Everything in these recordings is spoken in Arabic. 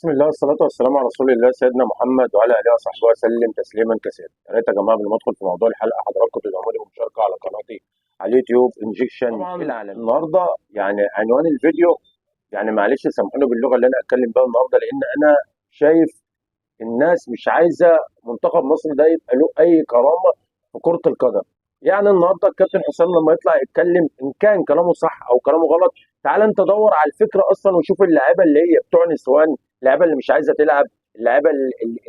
بسم الله والصلاة والسلام على رسول الله سيدنا محمد وعلى آله وصحبه وسلم تسليما كثيرا. يا ريت يا جماعة قبل ما ادخل في موضوع الحلقة حضراتكم تدعموني بمشاركة على قناتي على اليوتيوب انجكشن العالمي. النهارده عنوان الفيديو معلش سامحوني باللغة اللي أنا أتكلم بيها النهارده، لأن أنا شايف الناس مش عايزة منتخب مصر ده يبقى له أي كرامة في كرة القدم. النهارده الكابتن حسام لما يطلع يتكلم ان كان كلامه صح او كلامه غلط، تعال انت دور على الفكره اصلا وشوف اللعيبه اللي هي بتوع نسوان، اللعيبه اللي مش عايزه تلعب، اللعيبه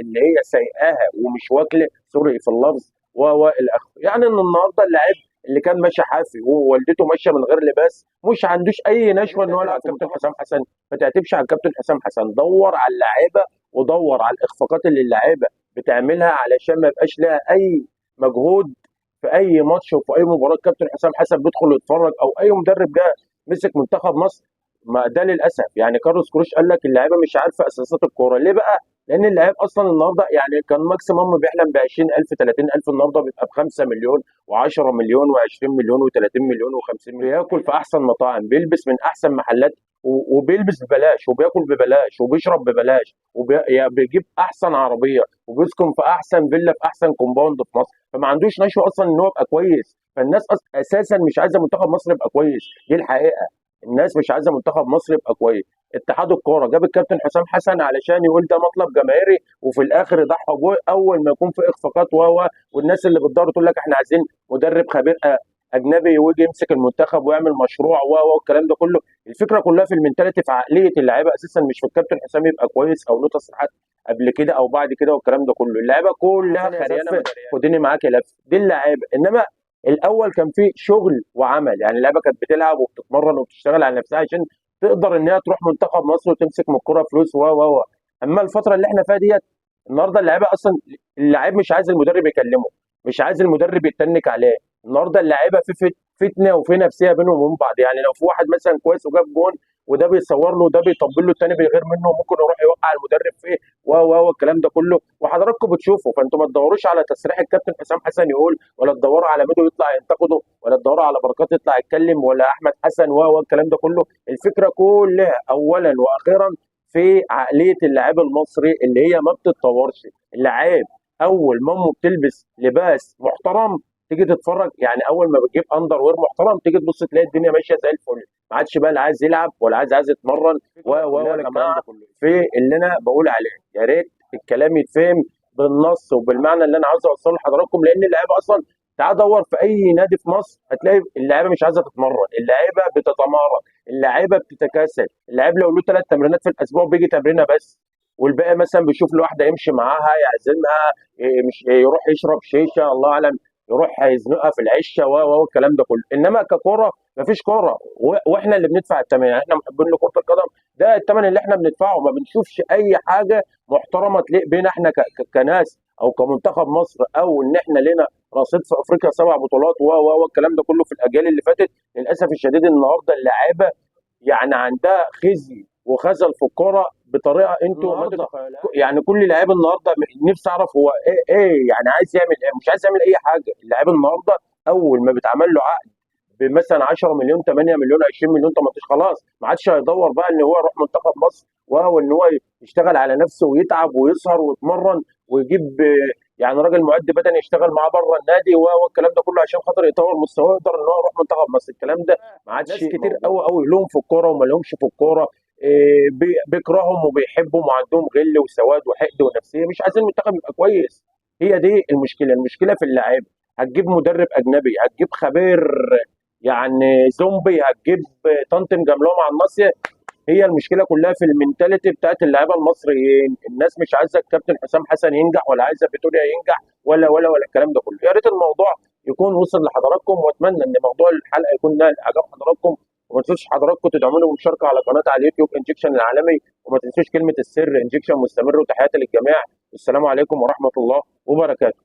اللي هي سايقاها ومش واكله سوري في اللفظ و الاخر. ان النهارده اللاعب اللي كان ماشي حافي ووالدته ماشيه من غير لباس مش عندوش اي نشوه ان هو يلعب كابتن حسام حسن. ما تعتبش على الكابتن حسام حسن، دور على اللعيبه ودور على الاخفاقات اللي اللعيبه بتعملها علشان ما يبقاش لها اي مجهود في اي ماتش وفي اي مباراه. كابتن حسام حسن بيدخل يتفرج او اي مدرب جه مسك منتخب مصر، ما ده للاسف كارلوس كروش قال لك اللعيبه مش عارفه اساسات الكوره. ليه بقى؟ لان اللاعب اصلا النهارده كان ماكسيمم بيحلم ب 20,000 30,000، النهارده بيبقى ب 5 مليون و10 مليون و20 مليون و30 مليون و50 مليون. بياكل في احسن مطاعم، بيلبس من احسن محلات وبيلبس ببلاش وبياكل ببلاش وبيشرب ببلاش وبيجيب احسن عربيه وبيسكن في احسن فيلا في احسن كومباوند في مصر، فما عندوش نشوه اصلا ان هو يبقى كويس. فالناس اساسا مش عايزه منتخب مصر يبقى كويس، دي الحقيقه. الناس مش عايزه منتخب مصر يبقى كويس. اتحاد الكوره جاب الكابتن حسام حسن علشان يقول ده مطلب جماهيري، وفي الاخر يضحى بيه اول ما يكون في اخفاقات والناس اللي بتدور تقول لك احنا عايزين مدرب خبير اجنبي ويجي يمسك المنتخب ويعمل مشروع والكلام ده كله. الفكره كلها في المنتاليتي، في عقليه اللعيبه اساسا، مش في الكابتن حسام يبقى كويس او له تصريحات قبل كده او بعد كده والكلام ده كله. اللعيبه كلها خريانه، خديني معاك لف، دي اللعيبه. انما الاول كان في شغل وعمل، اللعيبه كانت بتلعب وبتتمرن وبتشتغل على نفسها عشان تقدر ان هي تروح منتخب مصر وتمسك من الكوره فلوس اما الفتره اللي احنا فيها ديت، النهارده اللعيبه اصلا، اللعيب مش عايز المدرب يكلمه، مش عايز المدرب يتنك عليه. النهارده اللعيبه في فتنه وفي نفسيه بينهم وبين بعض. لو في واحد مثلا كويس وجاب جون وده بيصور له وده بيطبل له، الثاني بيغير منه وممكن يروح يوقع المدرب فيه الكلام ده كله، وحضراتكم بتشوفوا. فانتوا ما تدوروش على تصريح الكابتن حسام حسن يقول، ولا تدوروا على ميدو يطلع ينتقده، ولا تدوروا على بركات يطلع يتكلم، ولا احمد حسن الكلام ده كله. الفكره كلها اولا واخيرا في عقليه اللاعب المصري اللي هي ما بتتطورش. اللاعب اول ما امه بتلبس لباس محترم تيجي تتفرج، اول ما بتجيب اندر وير محترم تيجي تبص تلاقي الدنيا ماشيه زي الفل، ما عادش بقى لا عايز يلعب ولا عايز يتمرن ولا الكلام ده كله. في اللي انا بقول عليه يا ريت الكلام يتفهم بالنص وبالمعنى اللي انا عايز اوصله لحضراتكم، لان اللعيبه اصلا تعال دور في اي نادي في مصر هتلاقي اللعيبه مش عايزه تتمرن، اللعيبه بتتمارن، اللعيبه بتتكاسل. اللعيب لو له 3 تمرينات في الاسبوع بيجي تمرينه بس، والباقي مثلا بيشوف له واحده يمشي معاها يعزمها، مش يروح يشرب شيشه الله اعلم، يروح يزنقها في العشه الكلام ده كله. انما ككوره مفيش كوره، واحنا اللي بندفع الثمن. احنا محبين لكره القدم، ده الثمن اللي احنا بندفعه. ما بنشوفش اي حاجه محترمه تليق بينا احنا كناس او كمنتخب مصر، او ان احنا لنا رصيد في افريقيا 7 بطولات الكلام ده كله في الاجيال اللي فاتت. للاسف الشديد النهارده اللاعيبه عندها خزي وخزل في الكوره بطريقه انتوا ما تتخيلوهاش. كل لعيب النهارده نفسي اعرف هو ايه عايز يعمل ايه. مش عايز يعمل اي حاجه. اللاعب النهارده اول ما بيتعمل له عقد بمثلا 10 مليون 8 مليون 20 مليون 18 خلاص ما عادش هيدور بقى ان هو يروح منتخب مصر وان هو يشتغل على نفسه ويتعب ويسهر ويتمرن ويجيب راجل معد بدني يشتغل معاه بره النادي والكلام ده كله عشان خاطر يطور مستواه يقدر ان هو يروح منتخب مصر. الكلام ده ما عادش كتير قوي لهم في الكوره وما لهمش في الكوره. بيكرههم وبيحبهم وعندهم غل وسواد وحقد ونفسيه، مش عايزين المنتخب يبقى كويس. هي دي المشكله في اللاعب. هتجيب مدرب اجنبي، هتجيب خبير زومبي، هتجيب طنطم جملهم على الناصيه. هي المشكله كلها في المنتاليتي بتاعت اللعيبه المصريين. الناس مش عايزه الكابتن حسام حسن ينجح ولا عايزه فيتوريا ينجح ولا الكلام ده كله. يا ريت الموضوع يكون وصل لحضراتكم، واتمنى ان موضوع الحلقه يكون نال اعجاب حضراتكم. وما تنسوش حضراتكم تدعموني بالمشاركه على قناه على اليوتيوب انجكشن العالمي، وما تنسوش كلمه السر انجكشن مستمر. وتحياتي للجميع، والسلام عليكم ورحمه الله وبركاته.